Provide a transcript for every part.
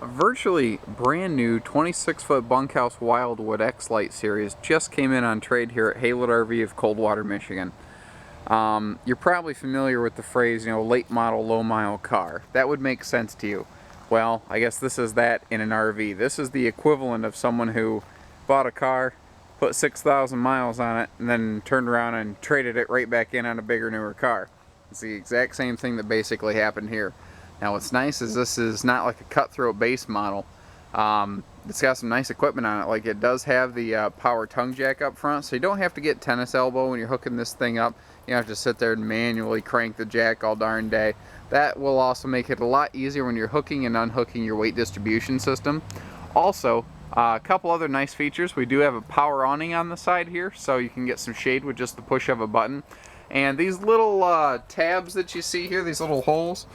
A virtually brand new 26-foot Bunkhouse Wildwood X-Lite series just came in on trade here at Haylett RV of Coldwater, Michigan. You're probably familiar with the phrase, late model, low mile car. That would make sense to you. Well, I guess this is that in an RV. This is the equivalent of someone who bought a car, put 6,000 miles on it, and then turned around and traded it right back in on a bigger, newer car. It's the exact same thing that basically happened here. Now what's nice is this is not like a cutthroat base model. It's got some nice equipment on it. Like, it does have the power tongue jack up front, so you don't have to get tennis elbow when you're hooking this thing up. You don't have to sit there and manually crank the jack all darn day. That will also make it a lot easier when you're hooking and unhooking your weight distribution system. Also, a couple other nice features. We do have a power awning on the side here, so you can get some shade with just the push of a button. And these little tabs that you see here, these little holes,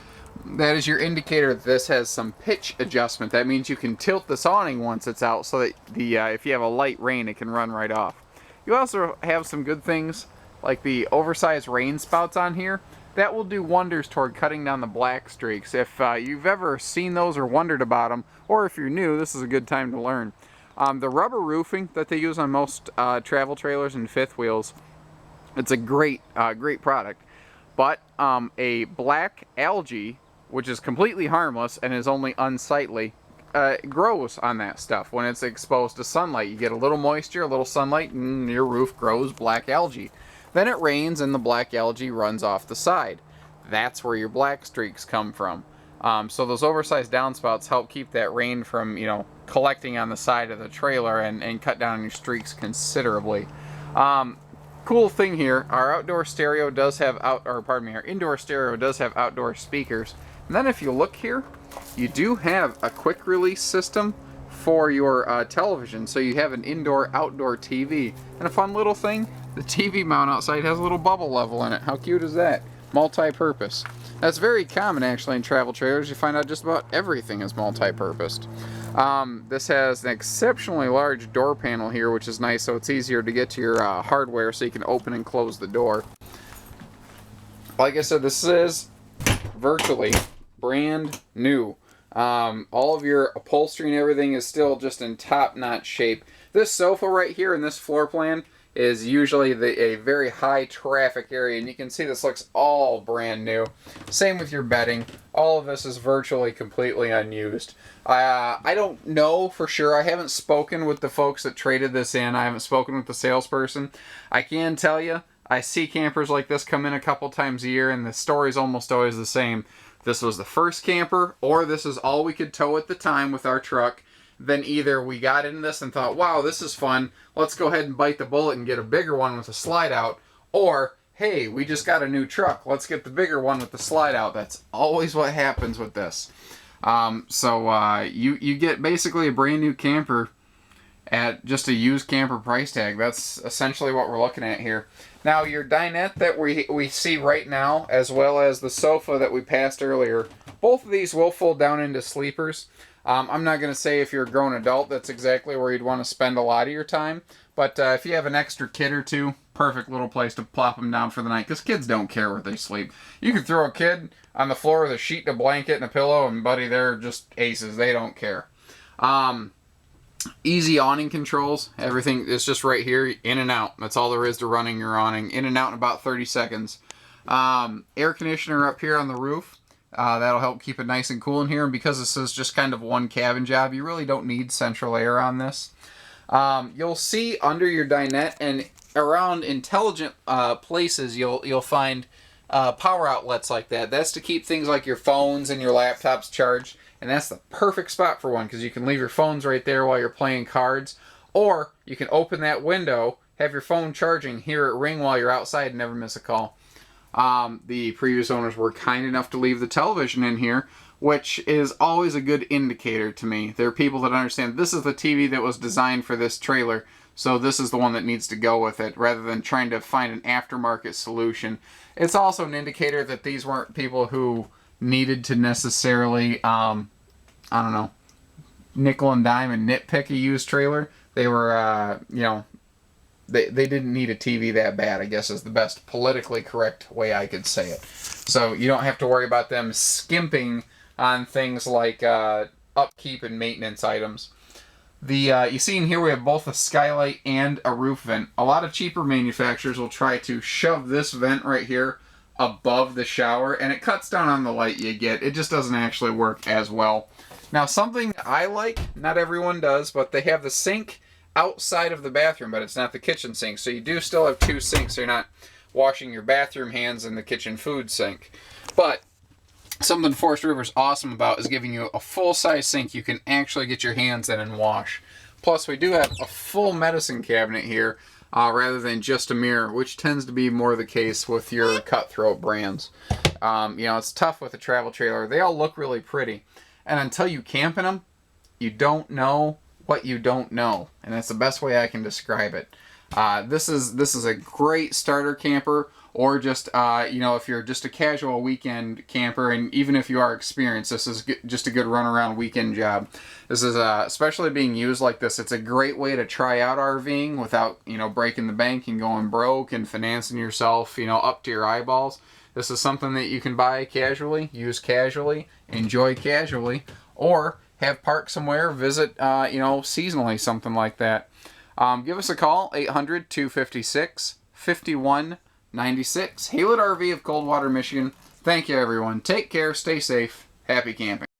that is your indicator that this has some pitch adjustment. That means you can tilt this awning once it's out so that if you have a light rain, it can run right off. You also have some good things like the oversized rain spouts on here. That will do wonders toward cutting down the black streaks. If you've ever seen those or wondered about them, or if you're new, this is a good time to learn. The rubber roofing that they use on most travel trailers and fifth wheels, it's a great product. But a black algae, which is completely harmless and is only unsightly, grows on that stuff when it's exposed to sunlight. You get a little moisture, a little sunlight, and your roof grows black algae. Then it rains and the black algae runs off the side. That's where your black streaks come from. So those oversized downspouts help keep that rain from, collecting on the side of the trailer and cut down on your streaks considerably. Cool thing here, our indoor stereo does have outdoor speakers. And then if you look here, you do have a quick release system for your television. So you have an indoor-outdoor TV. And a fun little thing, the TV mount outside has a little bubble level in it. How cute is that? Multi-purpose. That's very common actually in travel trailers. You find out just about everything is multi-purposed. This has an exceptionally large door panel here, which is nice, so it's easier to get to your hardware so you can open and close the door. Like I said, this is virtually brand new. All of your upholstery and everything is still just in top-notch shape. This sofa right here in this floor plan is usually a very high traffic area, and you can see this looks all brand new. Same with your bedding. All of this is virtually completely unused. I don't know for sure. I haven't spoken with the folks that traded this in. I haven't spoken with the salesperson. I can tell you, I see campers like this come in a couple times a year, and the story's almost always the same. This was the first camper, or this is all we could tow at the time with our truck. Then either we got into this and thought, wow, this is fun, let's go ahead and bite the bullet and get a bigger one with a slide out, or hey, we just got a new truck, let's get the bigger one with the slide out. That's always what happens with this. You get basically a brand new camper at just a used camper price tag. That's essentially what we're looking at here. Now your dinette that we see right now, as well as the sofa that we passed earlier, both of these will fold down into sleepers. I'm not going to say if you're a grown adult that's exactly where you'd want to spend a lot of your time, but if you have an extra kid or two, perfect little place to plop them down for the night, because kids don't care where they sleep. You can throw a kid on the floor with a sheet, a blanket, and a pillow, and buddy, they're just aces. They don't care. Easy awning controls. Everything is just right here, in and out. That's all there is to running your awning. In and out in about 30 seconds. Air conditioner up here on the roof. That'll help keep it nice and cool in here. And because this is just kind of one cabin job, you really don't need central air on this. You'll see under your dinette and around intelligent places, you'll find power outlets like that. That's to keep things like your phones and your laptops charged. And that's the perfect spot for one, because you can leave your phones right there while you're playing cards. Or you can open that window, have your phone charging, hear it ring while you're outside, and never miss a call. The previous owners were kind enough to leave the television in here, which is always a good indicator to me. There are people that understand this is the TV that was designed for this trailer, so this is the one that needs to go with it, rather than trying to find an aftermarket solution. It's also an indicator that these weren't people who needed to necessarily, nickel and dime and nitpick a used trailer. They were, they didn't need a TV that bad, I guess is the best politically correct way I could say it. So you don't have to worry about them skimping on things like upkeep and maintenance items. You see in here we have both a skylight and a roof vent. A lot of cheaper manufacturers will try to shove this vent right here above the shower, and it cuts down on the light you get. It just doesn't actually work as well. Now, something I like, not everyone does, but they have the sink outside of the bathroom, but it's not the kitchen sink. So you do still have two sinks. So you're not washing your bathroom hands in the kitchen food sink. But something Forest River's awesome about is giving you a full-size sink you can actually get your hands in and wash. Plus, we do have a full medicine cabinet here rather than just a mirror, which tends to be more the case with your cutthroat brands. You know, it's tough with a travel trailer. They all look really pretty. And until you camp in them, you don't know what you don't know. And that's the best way I can describe it. This is a great starter camper, or just, you know, if you're just a casual weekend camper, and even if you are experienced, this is just a good run-around weekend job. This is, especially being used like this, it's a great way to try out RVing without, you know, breaking the bank and going broke and financing yourself, you know, up to your eyeballs. This is something that you can buy casually, use casually, enjoy casually, or have parked somewhere, visit, you know, seasonally, something like that. Give us a call, 800-256-5196. Haylett RV of Coldwater, Michigan. Thank you, everyone. Take care, stay safe, happy camping.